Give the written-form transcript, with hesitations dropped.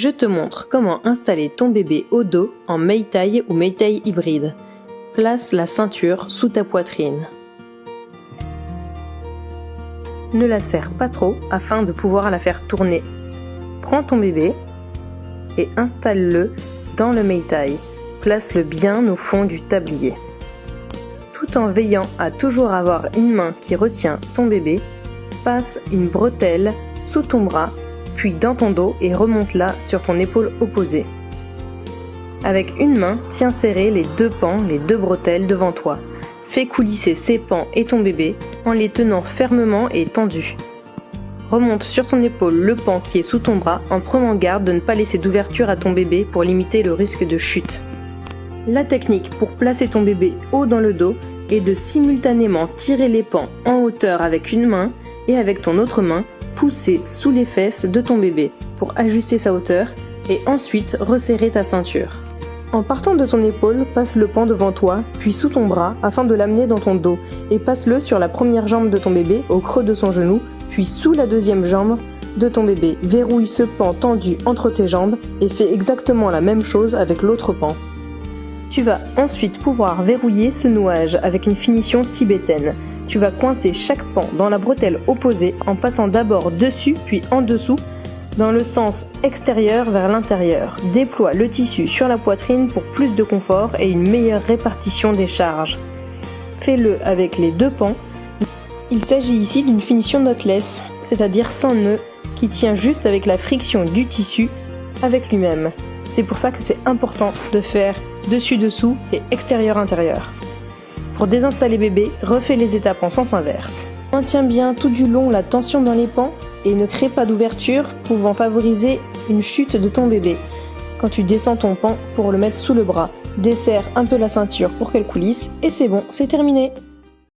Je te montre comment installer ton bébé au dos en Maytag ou Maytag hybride. Place la ceinture sous ta poitrine. Ne la serre pas trop afin de pouvoir la faire tourner. Prends ton bébé et installe-le dans le Maytag. Place-le bien au fond du tablier. Tout en veillant à toujours avoir une main qui retient ton bébé, passe une bretelle sous ton bras, puis dans ton dos et remonte-la sur ton épaule opposée. Avec une main, tiens serré les deux pans, les deux bretelles devant toi. Fais coulisser ces pans et ton bébé en les tenant fermement et tendus. Remonte sur ton épaule le pan qui est sous ton bras en prenant garde de ne pas laisser d'ouverture à ton bébé pour limiter le risque de chute. La technique pour placer ton bébé haut dans le dos est de simultanément tirer les pans en hauteur avec une main et avec ton autre main, pousser sous les fesses de ton bébé pour ajuster sa hauteur et ensuite resserrer ta ceinture. En partant de ton épaule, passe le pan devant toi, puis sous ton bras afin de l'amener dans ton dos et passe-le sur la première jambe de ton bébé au creux de son genou, puis sous la deuxième jambe de ton bébé. Verrouille ce pan tendu entre tes jambes et fais exactement la même chose avec l'autre pan. Tu vas ensuite pouvoir verrouiller ce nouage avec une finition tibétaine. Tu vas coincer chaque pan dans la bretelle opposée en passant d'abord dessus puis en dessous dans le sens extérieur vers l'intérieur. Déploie le tissu sur la poitrine pour plus de confort et une meilleure répartition des charges. Fais-le avec les deux pans. Il s'agit ici d'une finition knotless, c'est-à-dire sans nœud, qui tient juste avec la friction du tissu avec lui-même. C'est pour ça que c'est important de faire dessus-dessous et extérieur-intérieur. Pour désinstaller bébé, refais les étapes en sens inverse. Maintiens bien tout du long la tension dans les pans et ne crée pas d'ouverture pouvant favoriser une chute de ton bébé. Quand tu descends ton pan pour le mettre sous le bras, desserre un peu la ceinture pour qu'elle coulisse et c'est bon, c'est terminé.